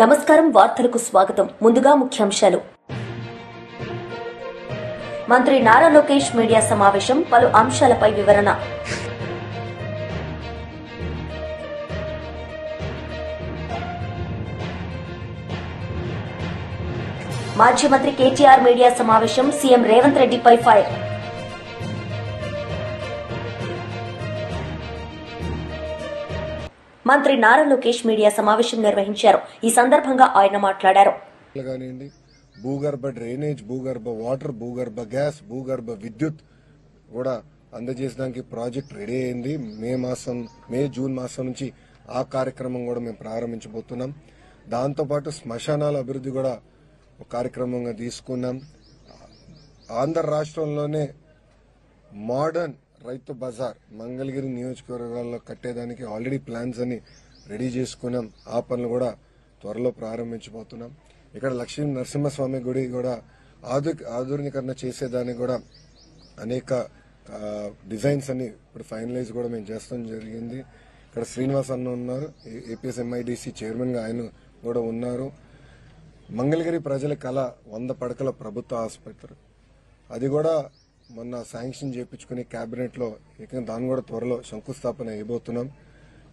నమస్కారం. వార్తలకు స్వాగతం. ముందుగా ముఖ్యాంశాలు. మంత్రి నారా లోకేష్ మీడియా సమావేశం, పలు అంశాలపై వివరణ. మాజీ మంత్రి కేటీఆర్ మీడియా సమావేశం, సీఎం రేవంత్ రెడ్డిపై ఫైర్. మంత్రి నారా లోకేష్ మీడియా సమావేశం నిర్వహించారు. ఈ సందర్భంగా ఆయన మాట్లాడారు. భూగర్భ డ్రైనేజ్, భూగర్భ వాటర్, భూగర్భ గ్యాస్, భూగర్భ విద్యుత్ కూడా అందజేసడానికి ప్రాజెక్ట్ రెడీ అయింది. జూన్ మాసం నుంచి ఆ కార్యక్రమం కూడా మేము ప్రారంభించబోతున్నాం. దాంతోపాటు శ్మశానాల అభివృద్ధి కూడా ఒక కార్యక్రమంగా తీసుకున్నాం. ఆంధ్ర రాష్ట్రంలోనే మోడర్న్ రైతు బజార్ మంగళగిరి నియోజకవర్గాల్లో కట్టేదానికి ఆల్రెడీ ప్లాన్స్ అన్ని రెడీ చేసుకున్నాం. ఆ పనులు కూడా త్వరలో ప్రారంభించబోతున్నాం. ఇక్కడ లక్ష్మీ నరసింహస్వామి గుడి కూడా ఆధునీకరణ చేసేదానికి కూడా అనేక డిజైన్స్ అన్ని ఇప్పుడు ఫైనలైజ్ కూడా మేము చేస్తాం జరిగింది. ఇక్కడ శ్రీనివాస్ అన్న ఉన్నారు, ఏపీఎస్ ఎంఐడిసి చైర్మన్ గా ఆయన కూడా ఉన్నారు. మంగళగిరి ప్రజల కళ 100 పడకల ప్రభుత్వ ఆసుపత్రి, అది కూడా మొన్న శాంక్షన్ చేయించుకుని కేబినెట్ లో దాన్ని కూడా త్వరలో శంకుస్థాపన అయిపోతున్నాం.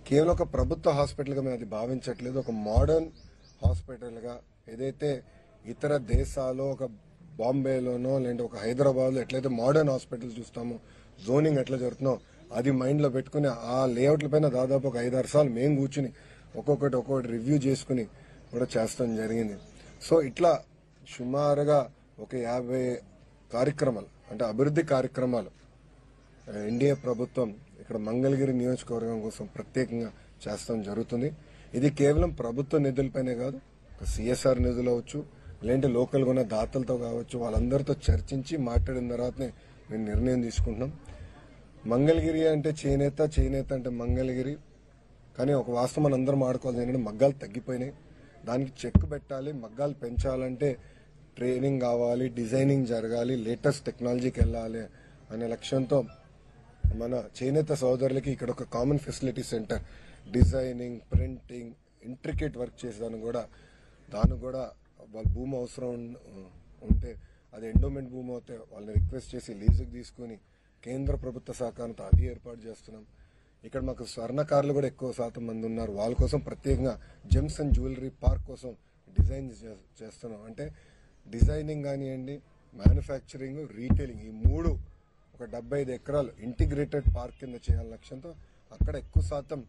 కేవలం ఒక ప్రభుత్వ హాస్పిటల్ గా మేము అది భావించట్లేదు, ఒక మోడర్న్ హాస్పిటల్ గా. ఏదైతే ఇతర దేశాల్లో ఒక బాంబేలోనో లేదంటే ఒక హైదరాబాద్ లో ఎట్లయితే మోడర్న్ హాస్పిటల్ చూస్తామో, జోనింగ్ ఎట్లా జరుగుతుందో అది మైండ్ లో పెట్టుకుని ఆ లేఅవుట్ల పైన దాదాపు ఒక 5-6 సార్లు మేము కూర్చుని ఒక్కొక్కటి రివ్యూ చేసుకుని కూడా చేస్తాం జరిగింది. సో ఇట్లా సుమారుగా ఒక 50 కార్యక్రమాలు, అంటే అభివృద్ధి కార్యక్రమాలు ఎన్డీఏ ప్రభుత్వం ఇక్కడ మంగళగిరి నియోజకవర్గం కోసం ప్రత్యేకంగా చేస్తాం జరుగుతుంది. ఇది కేవలం ప్రభుత్వ నిధులపైనే కాదు, సిఎస్ఆర్ నిధులు అవచ్చు, లేదంటే లోకల్గా ఉన్న దాతలతో కావచ్చు, వాళ్ళందరితో చర్చించి మాట్లాడిన తర్వాతనే మేము నిర్ణయం తీసుకుంటున్నాం. మంగళగిరి అంటే చేనేత, చేనేత అంటే మంగళగిరి. కానీ ఒక వాస్తవం మనం అందరం ఆడుకోవాలి ఏంటంటే మగ్గాలు తగ్గిపోయినాయి, దానికి చెక్ పెట్టాలి. మగ్గాలు పెంచాలంటే ట్రైనింగ్ కావాలి, డిజైనింగ్ జరగాలి, లేటెస్ట్ టెక్నాలజీకి వెళ్ళాలి అనే లక్ష్యంతో మన చేనేత సోదరులకి ఇక్కడ ఒక common facility centre, designing, printing, intricate work చేసేదాన్ని కూడా దానికి కూడా వాళ్ళ భూమి అవసరం ఉంటే అది ఎండోమెంట్ భూమి అవుతే వాళ్ళని రిక్వెస్ట్ చేసి లీజుకు తీసుకుని కేంద్ర ప్రభుత్వ సహకారంతో అది ఏర్పాటు చేస్తున్నాం. ఇక్కడ మాకు స్వర్ణకారులు కూడా ఎక్కువ శాతం మంది ఉన్నారు, వాళ్ళ కోసం ప్రత్యేకంగా జెమ్స్ అండ్ జ్యువెలరీ పార్క్ కోసం డిజైన్ చేస్తున్నాం. అంటే డిజైనింగ్ కానివ్వండి, మ్యానుఫ్యాక్చరింగ్, రీటైలింగ్, ఈ మూడు ఒక 75 ఎకరాలు ఇంటిగ్రేటెడ్ పార్క్ కింద చేయాల లక్ష్యంతో, అక్కడ ఎక్కువ శాతం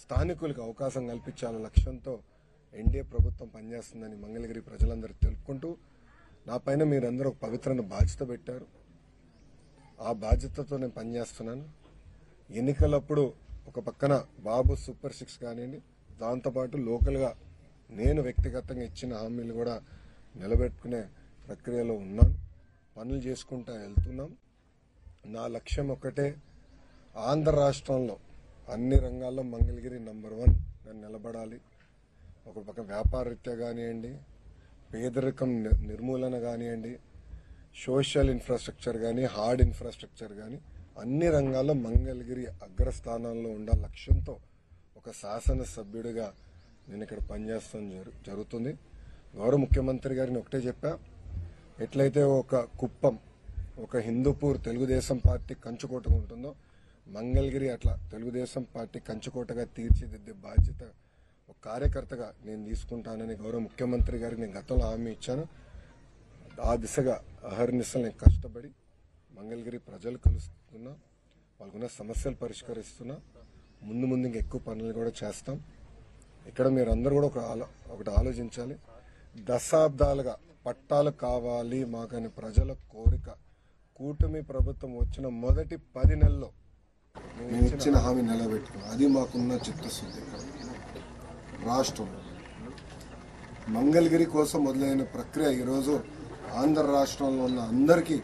స్థానికులకు అవకాశం కల్పించాల లక్ష్యంతో ఎన్డీఏ ప్రభుత్వం పనిచేస్తుందని మంగళగిరి ప్రజలందరికీ తెలుపుకుంటూ, నా పైన మీరందరూ ఒక పవిత్రమైన బాధ్యత పెట్టారు. ఆ బాధ్యతతో నేను పనిచేస్తున్నాను. ఎన్నికలప్పుడు ఒక పక్కన బాబు సూపర్ 6 కానివ్వండి, దాంతోపాటు లోకల్గా నేను వ్యక్తిగతంగా ఇచ్చిన హామీలు కూడా నిలబెట్టుకునే ప్రక్రియలో ఉన్నాను. పనులు చేసుకుంటా వెళ్తున్నాం. నా లక్ష్యం ఒకటే, ఆంధ్ర రాష్ట్రంలో అన్ని రంగాల్లో మంగళగిరి నంబర్ 1 నిలబడాలి. ఒక పక్క వ్యాపార రీత్యా కానివ్వండి, పేదరికం నిర్మూలన కానివ్వండి, సోషల్ ఇన్ఫ్రాస్ట్రక్చర్ కానీ, హార్డ్ ఇన్ఫ్రాస్ట్రక్చర్ కానీ అన్ని రంగాల్లో మంగళగిరి అగ్రస్థానాల్లో ఉండాల లక్ష్యంతో ఒక శాసనసభ్యుడిగా నేను ఇక్కడ పనిచేస్తాం జరుగుతుంది. గౌరవ ముఖ్యమంత్రి గారిని ఒకటే చెప్పా, ఎట్లయితే ఒక కుప్పం, ఒక హిందూపూర్ తెలుగుదేశం పార్టీ కంచుకోటగా ఉంటుందో, మంగళగిరి అట్లా తెలుగుదేశం పార్టీ కంచుకోటగా తీర్చిదిద్దే బాధ్యత ఒక కార్యకర్తగా నేను తీసుకుంటానని గౌరవ ముఖ్యమంత్రి గారికి నేను గతంలో హామీ ఇచ్చాను. ఆ దిశగా అహర్నిశలు నేను కష్టపడి మంగళగిరి ప్రజలు కలుస్తున్నా, వాళ్ళకున్న సమస్యలు పరిష్కరిస్తున్నా. ముందు ఇంకా ఎక్కువ పనులు కూడా చేస్తాం. ఇక్కడ మీరందరూ కూడా ఒకటి ఆలోచించాలి. దశాబ్దాలుగా పట్టాలు కావాలి మాకని ప్రజల కోరిక. కూటమి ప్రభుత్వం వచ్చిన మొదటి 10 నెలల్లో మేము ఇచ్చిన హామీ నిలబెట్టుకున్నాం. అది మాకున్న చిత్తశుద్ధి. రాష్ట్రం మంగళగిరి కోసం మొదలైన ప్రక్రియ ఈరోజు ఆంధ్ర రాష్ట్రంలో ఉన్న అందరికీ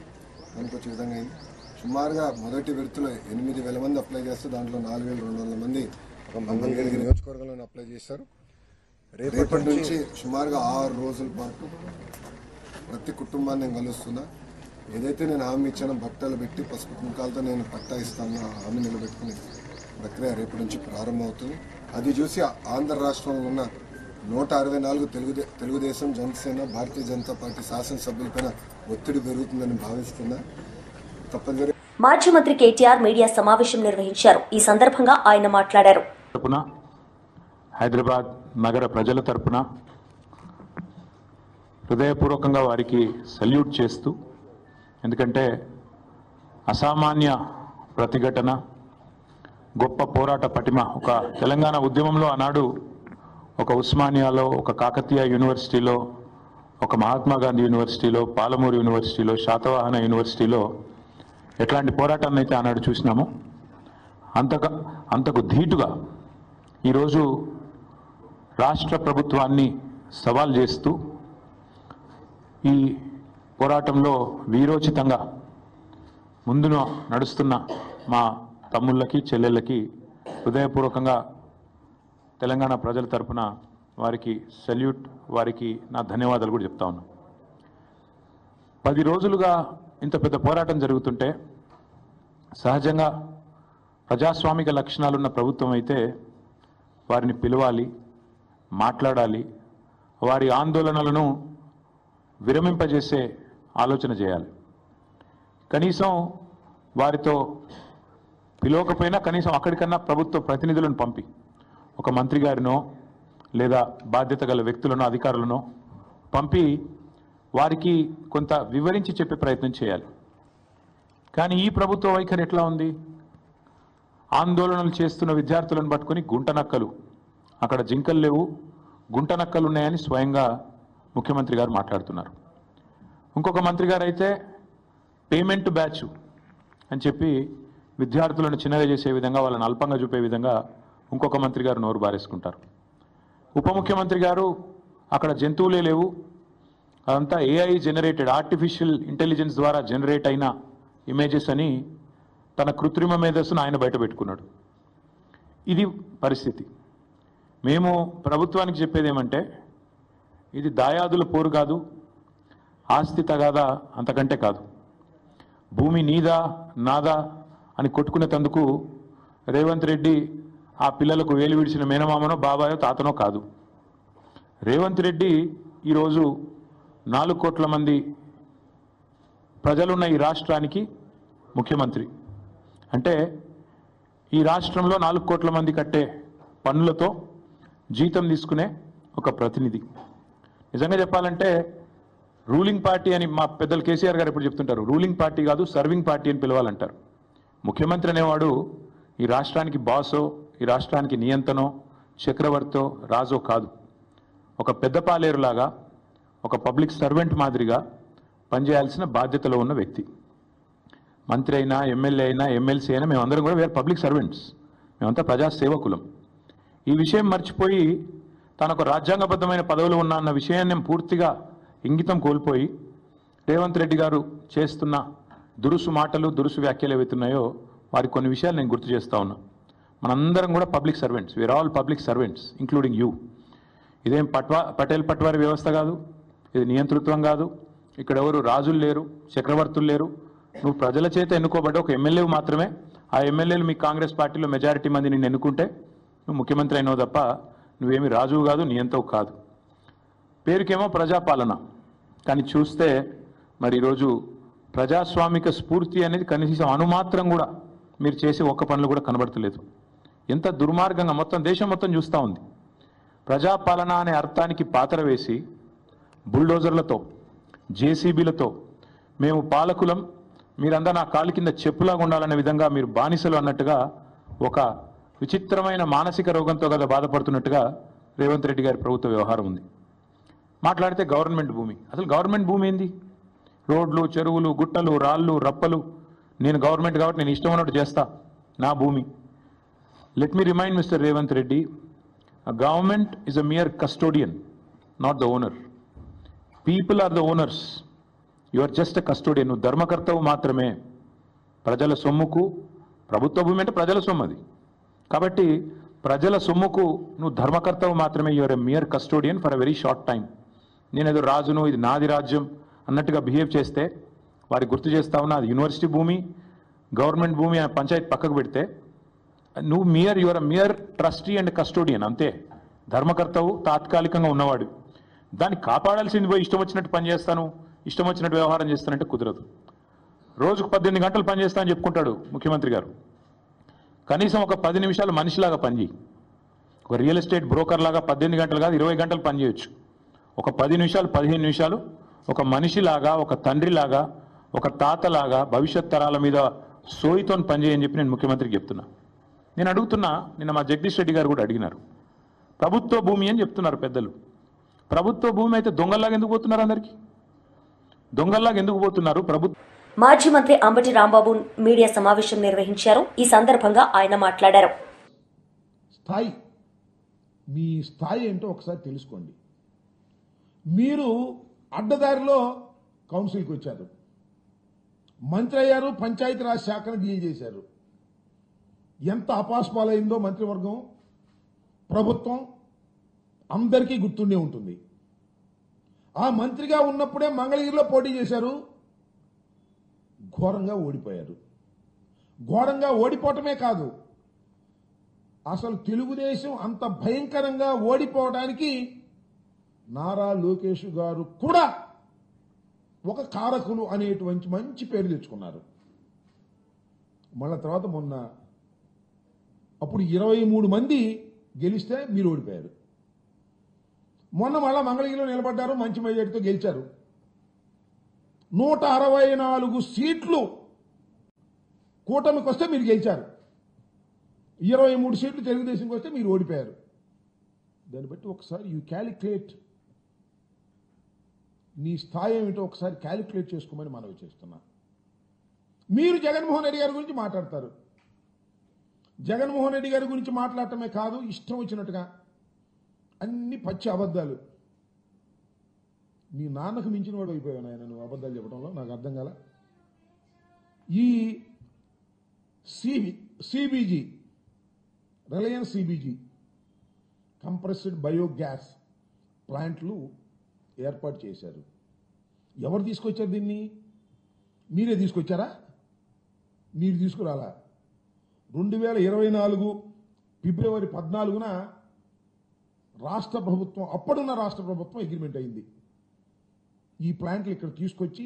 పనికొచ్చే విధంగా అయింది. సుమారుగా మొదటి విడతలో 8,000 మంది అప్లై చేస్తే దాంట్లో 4,200 మంది ఒక మంగళగిరి నియోజకవర్గంలో అప్లై చేశారు. రేపటి నుంచి సుమారుగా 6 రోజుల పాటు ప్రతి కుటుంబాన్ని నేను కలుస్తున్నా. ఏదైతే నేను హామీ ఇచ్చానో బట్టలు పెట్టి పసుపు కుంకాలతో నేను పట్టా ఇస్తాను, హామీ నిలబెట్టుకునే ప్రక్రియ రేపటి నుంచి ప్రారంభమవుతుంది. అది చూసి ఆంధ్ర రాష్ట్రంలో ఉన్న 164 తెలుగుదేశం, జనసేన, భారతీయ జనతా పార్టీ శాసనసభ్యులపైన ఒత్తిడి పెరుగుతుందని భావిస్తున్నా. తప్పనిసరి మాజీ మంత్రి కేటీఆర్ మీడియా సమావేశం నిర్వహించారు. ఈ సందర్భంగా ఆయన మాట్లాడారు. హైదరాబాద్ నగర ప్రజల తరపున హృదయపూర్వకంగా వారికి సల్యూట్ చేస్తూ, ఎందుకంటే అసామాన్య ప్రతిఘటన, గొప్ప పోరాట పటిమ, ఒక తెలంగాణ ఉద్యమంలో ఆనాడు ఒక ఉస్మానియాలో, ఒక కాకతీయ యూనివర్సిటీలో, ఒక మహాత్మా గాంధీ యూనివర్సిటీలో, పాలమూరు యూనివర్సిటీలో, శాతవాహన యూనివర్సిటీలో ఎట్లాంటి పోరాటాన్ని అయితే ఆనాడు చూసినామో అంతకు ధీటుగా ఈరోజు రాష్ట్ర ప్రభుత్వాన్ని సవాల్ చేస్తూ ఈ పోరాటంలో వీరోచితంగా ముందున నడుస్తున్న మా తమ్ముళ్ళకి, చెల్లెళ్ళకి హృదయపూర్వకంగా తెలంగాణ ప్రజల తరపున వారికి సల్యూట్, వారికి నా ధన్యవాదాలు కూడా చెప్తా ఉన్నాను. 10 రోజులుగా ఇంత పెద్ద పోరాటం జరుగుతుంటే సహజంగా ప్రజాస్వామిక లక్షణాలున్న ప్రభుత్వం అయితే వారిని పిలవాలి, మాట్లాడాలి, వారి ఆందోళనలను విరమింపజేసే ఆలోచన చేయాలి. కనీసం వారితో పిలవకపోయినా కనీసం అక్కడికన్నా ప్రభుత్వ ప్రతినిధులను పంపి ఒక మంత్రి గారినో లేదా బాధ్యత గల వ్యక్తులను, అధికారులను పంపి వారికి కొంత వివరించి చెప్పే ప్రయత్నం చేయాలి. కానీ ఈ ప్రభుత్వ వైఖరి ఎట్లా ఉంది? ఆందోళనలు చేస్తున్న విద్యార్థులను పట్టుకొని గుంటనక్కలు, అక్కడ జింకలు లేవు, గుంటనక్కలు ఉన్నాయని స్వయంగా ముఖ్యమంత్రి గారు మాట్లాడుతున్నారు. ఇంకొక మంత్రి గారు అయితే పేమెంట్ బ్యాచ్ అని చెప్పి విద్యార్థులను చిన్నగా చేసే విధంగా, వాళ్ళని అల్పంగా చూపే విధంగా ఇంకొక మంత్రి గారు నోరు బారేసుకుంటారు. ఉప ముఖ్యమంత్రి గారు అక్కడ జంతువులే లేవు, అదంతా ఏఐ జనరేటెడ్, ఆర్టిఫిషియల్ ఇంటెలిజెన్స్ ద్వారా జనరేట్ అయిన ఇమేజెస్ అని తన కృత్రిమ మేధస్సును ఆయన బయట పెట్టుకున్నాడు. ఇది పరిస్థితి. మేము ప్రభుత్వానికి చెప్పేది ఏమంటే, ఇది దాయాదుల పోరు కాదు, ఆస్తి తగాదా అంతకంటే కాదు. భూమి నీదా నాదా అని కొట్టుకునేందుకు రేవంత్ రెడ్డి ఆ పిల్లలకు వేలు విడిచిన మేనమామనో బాబాయో తాతనో కాదు. రేవంత్ రెడ్డి ఈరోజు 4 కోట్ల మంది ప్రజలున్న ఈ రాష్ట్రానికి ముఖ్యమంత్రి. అంటే ఈ రాష్ట్రంలో 4 కోట్ల మంది కట్టే పన్నులతో జీతం తీసుకునే ఒక ప్రతినిధి. నిజంగా చెప్పాలంటే రూలింగ్ పార్టీ అని మా పెద్దలు కేసీఆర్ గారు ఎప్పుడు చెప్తుంటారు, రూలింగ్ పార్టీ కాదు సర్వింగ్ పార్టీ అని పిలవాలంటారు. ముఖ్యమంత్రి అనేవాడు ఈ రాష్ట్రానికి బాసో, ఈ రాష్ట్రానికి నియంతనో, చక్రవర్తో, రాజో కాదు. ఒక పెద్ద పాలేరులాగా, ఒక పబ్లిక్ సర్వెంట్ మాదిరిగా పనిచేయాల్సిన బాధ్యతలో ఉన్న వ్యక్తి. మంత్రి అయినా, ఎమ్మెల్యే అయినా, ఎమ్మెల్సీ అయినా మేమందరం కూడా వేరే పబ్లిక్ సర్వెంట్స్, మేమంతా ప్రజాసేవకులం. ఈ విషయం మర్చిపోయి తనకు రాజ్యాంగబద్ధమైన పదవులు ఉన్నా అన్న విషయాన్ని పూర్తిగా ఇంగితం కోల్పోయి రేవంత్ రెడ్డి గారు చేస్తున్న దురుసు మాటలు, దురుసు వ్యాఖ్యలు ఏవైతున్నాయో వారి కొన్ని విషయాలు నేను గుర్తు చేస్తా ఉన్నా. మనందరం కూడా public servants, we are all public servants including you. ఇదేం పటేల్ పట్వారి వ్యవస్థ కాదు, ఇది నియంతృత్వం కాదు. ఇక్కడ ఎవరు రాజులు లేరు, చక్రవర్తులు లేరు. నువ్వు ప్రజల చేత ఎన్నుకోబడ్డ ఒక ఎమ్మెల్యే మాత్రమే. ఆ ఎమ్మెల్యేలు మీ కాంగ్రెస్ పార్టీలో మెజారిటీ మంది నిన్ను ఎన్నుకుంటే నువ్వు ముఖ్యమంత్రి అయినావు తప్ప నువ్వేమి రాజువు కాదు, నియంతవు కాదు. పేరుకేమో ప్రజాపాలన, కానీ చూస్తే మరి ఈరోజు ప్రజాస్వామిక స్ఫూర్తి అనేది కనీసం అణుమాత్రం కూడా మీరు చేసే ఒక్క పనులు కూడా కనబడతలేదు. ఎంత దుర్మార్గంగా మొత్తం దేశం మొత్తం చూస్తూ ఉంది. ప్రజాపాలన అనే అర్థానికి పాత్ర వేసి బుల్డోజర్లతో, జేసీబీలతో మేము పాలకులం, మీరంతా నా కాలు కింద చెప్పులాగా ఉండాలనే విధంగా మీరు బానిసలు అన్నట్టుగా ఒక విచిత్రమైన మానసిక రోగంతో కదా బాధపడుతున్నట్టుగా రేవంత్ రెడ్డి గారి ప్రభుత్వ వ్యవహారం ఉంది. మాట్లాడితే గవర్నమెంట్ భూమి, అసలు గవర్నమెంట్ భూమి ఏంది? రోడ్లు, చెరువులు, గుట్టలు, రాళ్ళు, రప్పలు, నేను గవర్నమెంట్ కాబట్టి నేను ఇష్టం ఉన్నట్టు చేస్తా, నా భూమి. Let me remind Mr Revanth Reddy, government is a mere custodian, not the owner. People are the owners, you are just a custodian. నువ్వు ధర్మకర్తవు మాత్రమే. ప్రజల సొమ్ముకు, ప్రభుత్వ భూమి అంటే ప్రజల సొమ్ము అది కాబట్టి ప్రజల సొమ్ముకు నువ్వు ధర్మకర్తవు మాత్రమే. You are a mere custodian for a very short time. నేనేదో రాజును, ఇది నాది రాజ్యం అన్నట్టుగా బిహేవ్ చేస్తే వారికి గుర్తు చేస్తా ఉన్నా, అది యూనివర్సిటీ భూమి, గవర్నమెంట్ భూమి పంచాయతీ పక్కకు పెడితే నువ్వు you are a mere trustee and custodian అంతే. ధర్మకర్తవు, తాత్కాలికంగా ఉన్నవాడు. దాన్ని కాపాడాల్సింది పోయి ఇష్టం వచ్చినట్టు పనిచేస్తాను, ఇష్టం వచ్చినట్టు వ్యవహారం చేస్తానంటే కుదరదు. రోజుకు 18 గంటలు పనిచేస్తా అని చెప్పుకుంటాడు ముఖ్యమంత్రి గారు. కనీసం ఒక 10 నిమిషాలు మనిషిలాగా పనిచేయి. ఒక రియల్ ఎస్టేట్ బ్రోకర్ లాగా 18 గంటలు కాదు 20 గంటలు పనిచేయొచ్చు. ఒక 10 నిమిషాలు 15 నిమిషాలు ఒక మనిషిలాగా, ఒక తండ్రిలాగా, ఒక తాతలాగా భవిష్యత్ తరాల మీద సోయితో పనిచేయని చెప్పి నేను ముఖ్యమంత్రికి చెప్తున్నా. నేను అడుగుతున్నా, నిన్న మా జగదీష్ రెడ్డి గారు కూడా అడిగినారు, ప్రభుత్వ భూమి అని చెప్తున్నారు పెద్దలు. ప్రభుత్వ భూమి అయితే దొంగల్లాగా ఎందుకు పోతున్నారు? అందరికీ దొంగల్లాగా ఎందుకు పోతున్నారు? మాజీ మంత్రి అంబటి రాంబాబు మీడియా సమావేశం నిర్వహించారు. ఈ సందర్భంగా ఆయన మాట్లాడారు. మీ స్థాయి ఏంటో ఒకసారి తెలుసుకోండి. మీరు అడ్డదారిలో కౌన్సిల్కి వచ్చారు, మంత్రి అయ్యారు, పంచాయతీరాజ్ శాఖను డీల్ చేశారు. ఎంత అపాస్పాలైందో మంత్రివర్గం, ప్రభుత్వం అందరికీ గుర్తుండే ఉంటుంది. ఆ మంత్రిగా ఉన్నప్పుడే మంగళగిరిలో పోటీ చేశారు, ఘోరంగా ఓడిపోయారు. ఘోరంగా ఓడిపోవటమే కాదు, అసలు తెలుగుదేశం అంత భయంకరంగా ఓడిపోవడానికి నారా లోకేష్ గారు కూడా ఒక కారకులు అనేటువంటి మంచి పేరు తెచ్చుకున్నారు. మళ్ళా తర్వాత మొన్న అప్పుడు 23 మంది గెలిస్తే మీరు ఓడిపోయారు. మొన్న మళ్ళా మంగళగిరిలో నిలబడ్డారు, మంచి మెజార్టీతో గెలిచారు. 164 సీట్లు కూటమికి వస్తే మీరు గెలిచారు, 23 సీట్లు తెలుగుదేశంకి వస్తే మీరు ఓడిపోయారు. దాన్ని బట్టి ఒకసారి యూ క్యాలిక్యులేట్, నీ స్థాయి ఏమిటో ఒకసారి క్యాలిక్యులేట్ చేసుకోమని మనవి చేస్తున్నా. మీరు జగన్మోహన్ రెడ్డి గారి గురించి మాట్లాడతారు. జగన్మోహన్ రెడ్డి గారి గురించి మాట్లాడటమే కాదు, ఇష్టం వచ్చినట్టుగా అన్ని పచ్చి అబద్ధాలు. మీ నాన్నకు మించిన వాడు అయిపోయాను ఆయన నువ్వు అబద్ధాలు చెప్పడంలో, నాకు అర్థం కాల. ఈ CBG, Reliance CBG compressed biogas ప్లాంట్లు ఏర్పాటు చేశారు. ఎవరు తీసుకొచ్చారు దీన్ని? మీరే తీసుకొచ్చారా? మీరు తీసుకురాలా. 2024 ఫిబ్రవరి 14న రాష్ట్ర ప్రభుత్వం, అప్పుడున్న రాష్ట్ర ప్రభుత్వం అగ్రిమెంట్ అయింది. ఈ ప్లాంట్లు ఇక్కడ తీసుకొచ్చి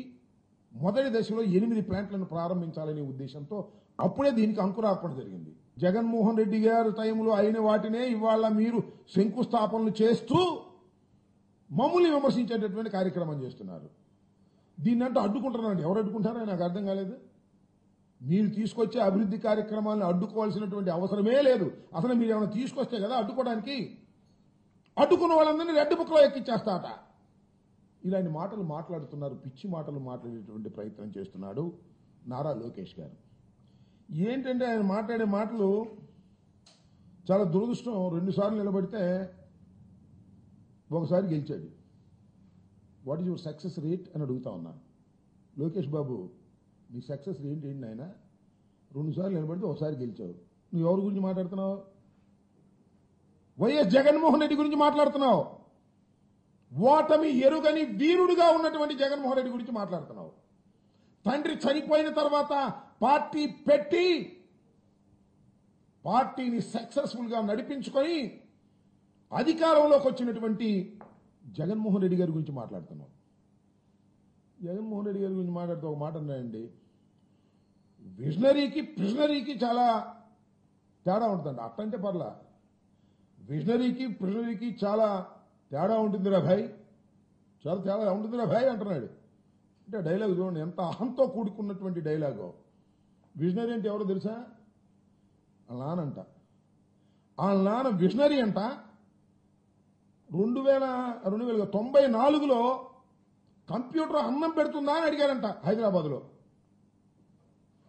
మొదటి దశలో 8 ప్లాంట్లను ప్రారంభించాలనే ఉద్దేశంతో అప్పుడే దీనికి అంకురార్పణ జరిగింది. జగన్మోహన్ రెడ్డి గారి టైంలో అయిన వాటినే ఇవాళ మీరు శంకుస్థాపనలు చేస్తూ మమ్మల్ని విమర్శించేటటువంటి కార్యక్రమం చేస్తున్నారు. దీన్నంటూ అడ్డుకుంటున్నారండి. ఎవరు అడ్డుకుంటారో నాకు అర్థం కాలేదు. మీరు తీసుకొచ్చే అభివృద్ధి కార్యక్రమాలను అడ్డుకోవాల్సినటువంటి అవసరమే లేదు. అసలు మీరు ఏమైనా తీసుకొస్తే కదా అడ్డుకోవడానికి. అడ్డుకున్న వాళ్ళందరినీ రెడ్ బుక్లో ఎక్కిచ్చేస్తాట. ఇలాంటి మాటలు మాట్లాడుతున్నారు, పిచ్చి మాటలు మాట్లాడేటువంటి ప్రయత్నం చేస్తున్నాడు నారా లోకేష్ గారు. ఏంటంటే ఆయన మాట్లాడే మాటలు చాలా దురదృష్టం. 2 సార్లు నిలబడితే ఒకసారి గెలిచాడు. What is your success rate అని అడుగుతా ఉన్నా. లోకేష్ బాబు, నీ సక్సెస్ రేట్ ఏంటి ఆయన? 2 సార్లు నిలబడితే ఒకసారి గెలిచావు. నువ్వు ఎవరి గురించి మాట్లాడుతున్నావు? వైఎస్ జగన్మోహన్ రెడ్డి గురించి మాట్లాడుతున్నావు. ఓటమి ఎరుగని వీరుడుగా ఉన్నటువంటి జగన్మోహన్ రెడ్డి గురించి మాట్లాడుతున్నావు. తండ్రి చనిపోయిన తర్వాత పార్టీ పెట్టి పార్టీని సక్సెస్ఫుల్ గా నడిపించుకొని అధికారంలోకి వచ్చినటువంటి జగన్మోహన్ రెడ్డి గారి గురించి మాట్లాడుతున్నాం. జగన్మోహన్ రెడ్డి గారి గురించి మాట్లాడుతూ ఒక మాట అన్నాయండి, విజనరీకి ప్రిజనరీకి చాలా తేడా ఉంటుందండి. అట్టంటే పర్లా, విజనరీకి ప్రిజనరీకి చాలా తేడా ఉంటుందిరా భాయ్, చాలా తేడా ఉంటుందిరా భాయ్ అంటున్నాడు. అంటే డైలాగ్ చూడండి ఎంత అహంతో కూడుకున్నటువంటి డైలాగో. విజనరీ అంటే ఎవరో తెలుసా? వాళ్ళ నానంట. వాళ్ళ నాన్న విజనరీ అంట. 1994లో కంప్యూటర్ అన్నం పెడుతుందా అని అడిగారంట హైదరాబాద్లో.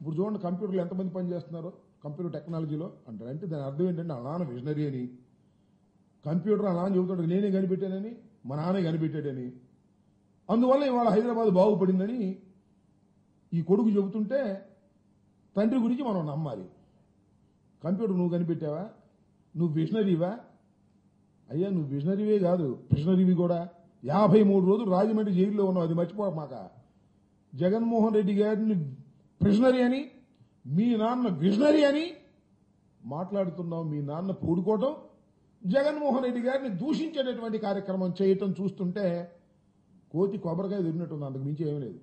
ఇప్పుడు చూడండి కంప్యూటర్లు ఎంతమంది పనిచేస్తున్నారో కంప్యూటర్ టెక్నాలజీలో అంటారు. అంటే దాని అర్థం ఏంటంటే వాళ్ళ నాన్న విజనరీ అని. కంప్యూటర్ వాళ్ళ నాన్న చెబుతాడు నేనే కనిపెట్టానని, మా నాన్నే కనిపెట్టాడని. అందువల్ల ఇవాళ హైదరాబాద్ బాగుపడిందని ఈ కొడుకు చెబుతుంటే తండ్రి గురించి మనం నమ్మాలి. కంప్యూటర్ నువ్వు కనిపెట్టావా? నువ్వు విజనరీవా? అయ్యా నువ్వు విజనరీవే కాదు, ప్రిజనరీవి కూడా. 53 రోజులు రాజమండ్రి జైల్లో ఉన్నావు, అది మర్చిపోమాక. జగన్మోహన్ రెడ్డి గారిని ప్రిజనరీ అని, మీ నాన్న విజనరీ అని మాట్లాడుతున్నావు. మీ నాన్న పూడుకోవటం, జగన్మోహన్ రెడ్డి గారిని దూషించేటటువంటి కార్యక్రమం చేయటం చూస్తుంటే కోతి కొబ్బరికాయ తిరిగినట్టుంది, అంతకు మించి ఏమీ లేదు.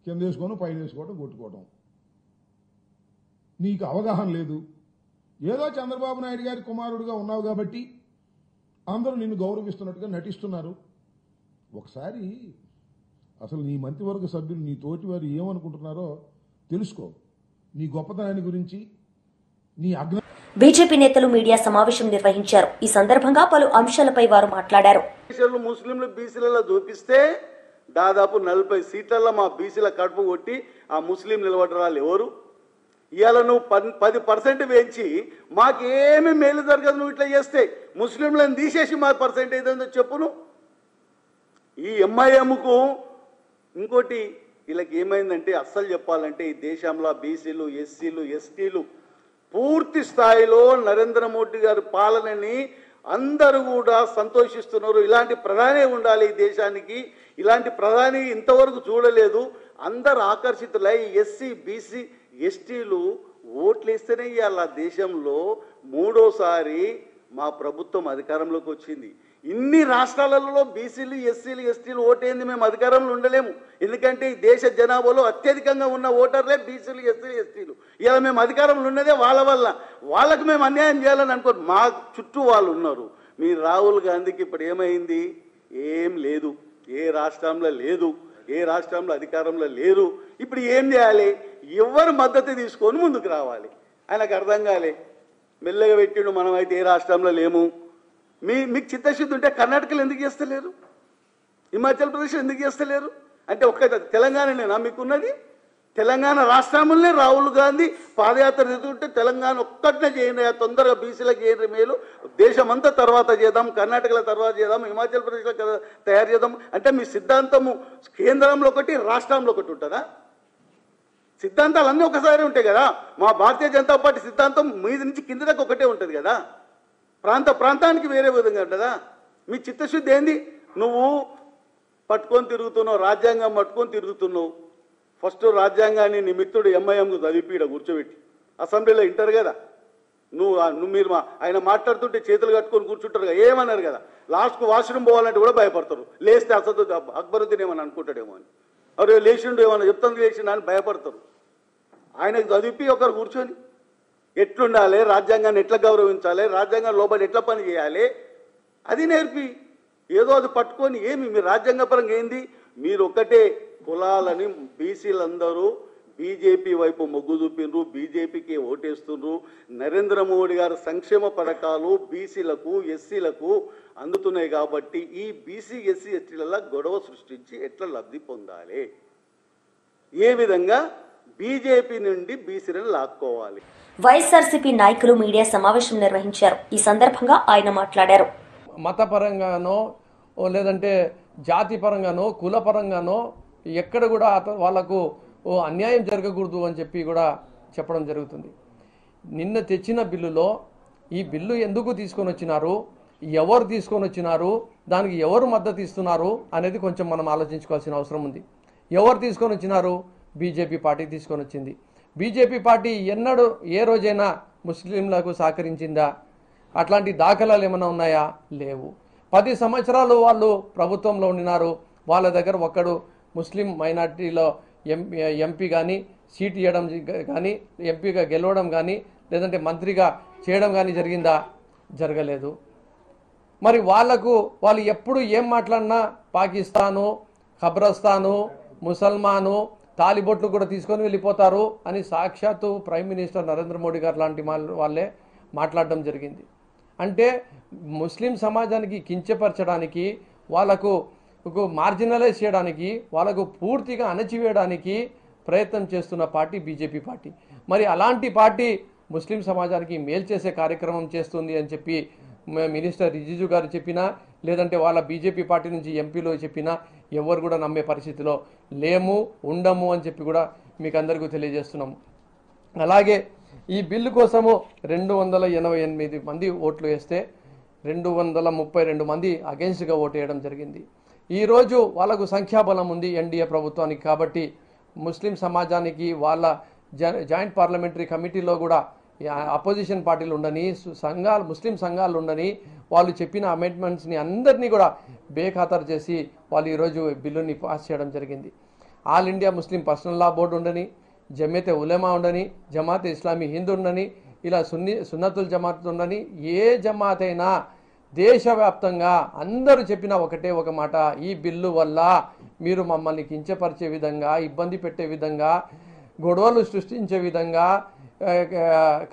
కింద వేసుకోవడం, పైన వేసుకోవడం, కొట్టుకోవడం. నీకు అవగాహన లేదు. ఏదో చంద్రబాబు నాయుడు గారి కుమారుడుగా ఉన్నావు కాబట్టి అందరూ నిన్ను గౌరవిస్తున్నట్టుగా నటిస్తున్నారు. ఒకసారి అసలు నీ మంత్రివర్గ సభ్యులు, నీ తోటి వారు ఏమనుకుంటున్నారో తెలుసుకో. నీ గొప్పతనాన్ని గురించి, నీ బీజేపీ నేతలు మీడియా సమావేశం నిర్వహించారు. ఈ సందర్భంగా పలు అంశాలపై వారు మాట్లాడారు. ముస్లింలు బీసీలలో చూపిస్తే దాదాపు 40 సీట్లలో మా బీసీల కడుపు కొట్టి ఆ ముస్లిం నిలబడరాలు ఎవరు? ఇవాళ నువ్వు 10% పెంచి మాకేమీ మేలు జరగదు నువ్వు ఇట్లా చేస్తే. ముస్లింలను తీసేసి మా పర్సెంటేజ్ ఏందో చెప్పును. ఈ ఎంఐఎంకు ఇంకోటి వీళ్ళకి ఏమైందంటే, అస్సలు చెప్పాలంటే ఈ దేశంలో బీసీలు, ఎస్సీలు, ఎస్టీలు పూర్తి స్థాయిలో నరేంద్ర మోడీ గారి పాలనని అందరూ కూడా సంతోషిస్తున్నారు. ఇలాంటి ప్రధాని ఉండాలి ఈ దేశానికి, ఇలాంటి ప్రధాని ఇంతవరకు చూడలేదు. అందరు ఆకర్షితులై ఎస్సీ, బీసీ, ఎస్టీలు ఓట్లేస్తేనే ఇవాళ దేశంలో 3వ మా ప్రభుత్వం అధికారంలోకి వచ్చింది. ఇన్ని రాష్ట్రాలలో బీసీలు, ఎస్సీలు, ఎస్టీలు ఓటేంది మేము అధికారంలో ఉండలేము. ఎందుకంటే ఈ దేశ జనాభాలో అత్యధికంగా ఉన్న ఓటర్లే బీసీలు, ఎస్సీలు, ఎస్టీలు. ఇలా మేము అధికారంలో ఉన్నదే వాళ్ళ వల్ల. వాళ్ళకు మేము అన్యాయం చేయాలని అనుకో. మా చుట్టూ వాళ్ళు ఉన్నారు. మీ రాహుల్ గాంధీకి ఇప్పుడు ఏమైంది? ఏం లేదు. ఏ రాష్ట్రంలో లేదు, ఏ రాష్ట్రంలో అధికారంలో లేరు. ఇప్పుడు ఏం చేయాలి? ఎవరు మద్దతు తీసుకొని ముందుకు రావాలి. ఆయనకు అర్థం కాలే, మెల్లగా పెట్టిండు. మనం అయితే ఏ రాష్ట్రంలో లేము. మీకు చిత్తశుద్ధి ఉంటే కర్ణాటకలో ఎందుకు చేస్తలేరు? హిమాచల్ ప్రదేశ్ ఎందుకు చేస్తలేరు? అంటే ఒక్క తెలంగాణనేనా మీకున్నది? తెలంగాణ రాష్ట్రంలోనే రాహుల్ గాంధీ పాదయాత్ర చేస్తుంటే తెలంగాణ ఒక్కటినే చేయండి, తొందరగా బీసీలకు చేయండి మేలు, దేశమంతా తర్వాత చేద్దాం, కర్ణాటకలో తర్వాత చేద్దాం, హిమాచల్ ప్రదేశ్లో తయారు చేద్దాం. అంటే మీ సిద్ధాంతము కేంద్రంలో ఒకటి, రాష్ట్రంలో ఒకటి ఉంటుందా? సిద్ధాంతాలు అన్నీ ఒకసారి ఉంటాయి కదా. మా భారతీయ జనతా పార్టీ సిద్ధాంతం మీద నుంచి కింద దాకా ఒకటే ఉంటుంది కదా. ప్రాంతానికి వేరే విధంగా ఉంటుందా? మీ చిత్తశుద్ధి ఏంది? నువ్వు పట్టుకొని తిరుగుతున్నావు, రాజ్యాంగం పట్టుకొని తిరుగుతున్నావు. ఫస్ట్ రాజ్యాంగాన్ని నీ మిత్రుడు ఎంఐఎంకు చదివిపీడ కూర్చోబెట్టి అసెంబ్లీలో వింటారు కదా. మీరు ఆయన మాట్లాడుతుంటే చేతులు కట్టుకొని కూర్చుంటారు కదా, ఏమన్నారు కదా. లాస్ట్కు వాష్రూమ్ పోవాలంటే కూడా భయపడతారు. లేస్తే అసలు అక్బరుద్దీన్ ఏమని అనుకుంటాడేమో అని, అరే లేచిండు ఏమన్నా చెప్తాను లేచిండు అని భయపడతారు. ఆయనకు చదివి ఒకరు కూర్చొని ఎట్లుండాలి, రాజ్యాంగాన్ని ఎట్లా గౌరవించాలి, రాజ్యాంగం లోపల ఎట్లా పని చేయాలి అది నేర్పి, ఏదో అది పట్టుకొని ఏమి మీరు రాజ్యాంగపరంగా ఏంది? మీరు ఒక్కటే కులాలని బీసీలందరూ బీజేపీ వైపు మొగ్గు చూపినరు, బీజేపీకి ఓటేస్తున్నారు. నరేంద్ర మోడీ గారి సంక్షేమ పథకాలు బీసీలకు, ఎస్సీలకు అందుతున్నాయి కాబట్టి ఈ బీసీ, ఎస్సీ, ఎస్టీల గొడవ సృష్టించి ఎట్లా లబ్ధి పొందాలి, ఏ విధంగా బీజేపీ నుండి బీసీలను లాక్కోవాలి. వైఎస్ఆర్సీపీ నాయకులు మీడియా సమావేశం నిర్వహించారు. ఈ సందర్భంగా ఆయన మాట్లాడారు. మతపరంగానో లేదంటే జాతి పరంగానో కుల పరంగానో ఎక్కడ కూడా వాళ్లకు అన్యాయం జరగకూడదు అని చెప్పి కూడా చెప్పడం జరుగుతుంది. నిన్న తెచ్చిన బిల్లులో ఈ బిల్లు ఎందుకు తీసుకొని వచ్చినారు, ఎవరు తీసుకొని వచ్చినారు, దానికి ఎవరు మద్దతు ఇస్తున్నారు అనేది కొంచెం మనం ఆలోచించుకోవాల్సిన అవసరం ఉంది. ఎవరు తీసుకొని వచ్చినారు? బీజేపీ పార్టీ తీసుకొని వచ్చింది. బీజేపీ పార్టీ ఎన్నడూ ఏ రోజైనా ముస్లింలకు సహకరించిందా? అట్లాంటి దాఖలాలు ఏమైనా ఉన్నాయా? లేవు. 10 సంవత్సరాలు వాళ్ళు ప్రభుత్వంలో ఉండినారు. వాళ్ళ దగ్గర ఒక్కడు ముస్లిం మైనార్టీలో ఎంపీ కానీ సీట్ ఇవ్వడం కానీ, ఎంపీగా గెలవడం కానీ, లేదంటే మంత్రిగా చేయడం కానీ జరిగిందా? జరగలేదు. మరి వాళ్ళు ఎప్పుడు ఏం మాట్లాడినా పాకిస్తాను, ఖబ్రస్తాను, ముసల్మాను, తాలిబొట్లు కూడా తీసుకొని వెళ్ళిపోతారు అని సాక్షాత్తు ప్రైమ్ మినిస్టర్ నరేంద్ర మోడీ గారు లాంటి వాళ్ళే మాట్లాడడం జరిగింది. అంటే ముస్లిం సమాజానికి కించపరచడానికి, వాళ్ళకు మార్జినలైజ్ చేయడానికి, వాళ్ళకు పూర్తిగా అణచివేయడానికి ప్రయత్నం చేస్తున్న పార్టీ బీజేపీ పార్టీ. మరి అలాంటి పార్టీ ముస్లిం సమాజానికి మేలు చేసే కార్యక్రమం చేస్తుంది అని చెప్పి మినిస్టర్ రిజిజు గారు చెప్పినా, లేదంటే వాళ్ళ బీజేపీ పార్టీ నుంచి ఎంపీలో చెప్పినా ఎవరు కూడా నమ్మే పరిస్థితిలో లేము, ఉండము అని చెప్పి కూడా మీకు అందరికీ తెలియజేస్తున్నాము. అలాగే ఈ బిల్లు కోసము 288 మంది ఓట్లు వేస్తే 232 మంది అగెన్స్ట్గా ఓటు వేయడం జరిగింది. ఈరోజు వాళ్ళకు సంఖ్యాబలం ఉంది ఎన్డీఏ ప్రభుత్వానికి. కాబట్టి ముస్లిం సమాజానికి వాళ్ళ జాయింట్ పార్లమెంటరీ కమిటీలో కూడా అపోజిషన్ పార్టీలు ఉండని, సంఘాలు, ముస్లిం సంఘాలు ఉండని, వాళ్ళు చెప్పిన అమెండ్మెంట్స్ని అందరినీ కూడా బేఖాతరు చేసి వాళ్ళు ఈరోజు బిల్లుని పాస్ చేయడం జరిగింది. ఆల్ ఇండియా ముస్లిం పర్సనల్ లా బోర్డు ఉండని, జమియతే ఉలమా ఉండని, జమాతే ఇస్లామీ హింద్ ఉండని, ఇలా సున్నతుల్ జమాత్ ఉండని, ఏ జమాత్ అయినా దేశవ్యాప్తంగా అందరూ చెప్పిన ఒకటే ఒక మాట, ఈ బిల్లు వల్ల మీరు మమ్మల్ని కించపరిచే విధంగా, ఇబ్బంది పెట్టే విధంగా, గొడవలు సృష్టించే విధంగా,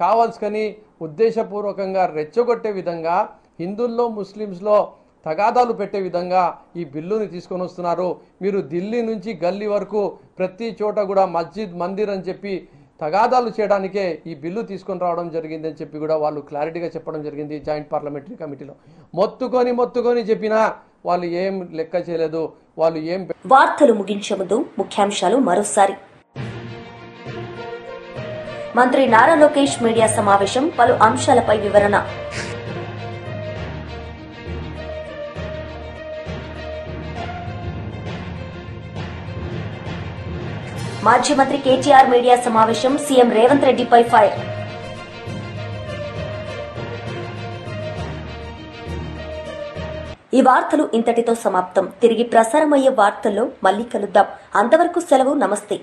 కావాల్సుకొని ఉద్దేశపూర్వకంగా రెచ్చగొట్టే విధంగా, హిందువుల్లో ముస్లిమ్స్లో తగాదాలు పెట్టే విధంగా ఈ బిల్లుని తీసుకొని వస్తున్నారు. మీరు ఢిల్లీ నుంచి గల్లీ వరకు ప్రతి చోట కూడా మస్జిద్, మందిర్ అని చెప్పి తగాదాలు చేయడానికే ఈ బిల్లు తీసుకొని రావడం జరిగింది అని చెప్పి కూడా వాళ్ళు క్లారిటీగా చెప్పడం జరిగింది జాయింట్ పార్లమెంటరీ కమిటీలో. మొత్తుకొని చెప్పినా వాళ్ళు ఏం లెక్క చేయలేదు. వాళ్ళు ఏం వార్తలు ముగించే ముందు ముఖ్యాంశాలు మరోసారి. మంత్రి నారా లోకేష్ మీడియా సమావేశం, పలు అంశాలపై వివరణ. మాజీ మంత్రి కేటీఆర్ మీడియా సమావేశం, సీఎం రేవంత్ రెడ్డిపై ఫైర్. ఈ వార్తలు ఇంతటితో సమాప్తం. తిరిగి ప్రసారమయ్యే వార్తల్లో మళ్లీ కలుద్దాం. అంతవరకు సెలవు. నమస్తే.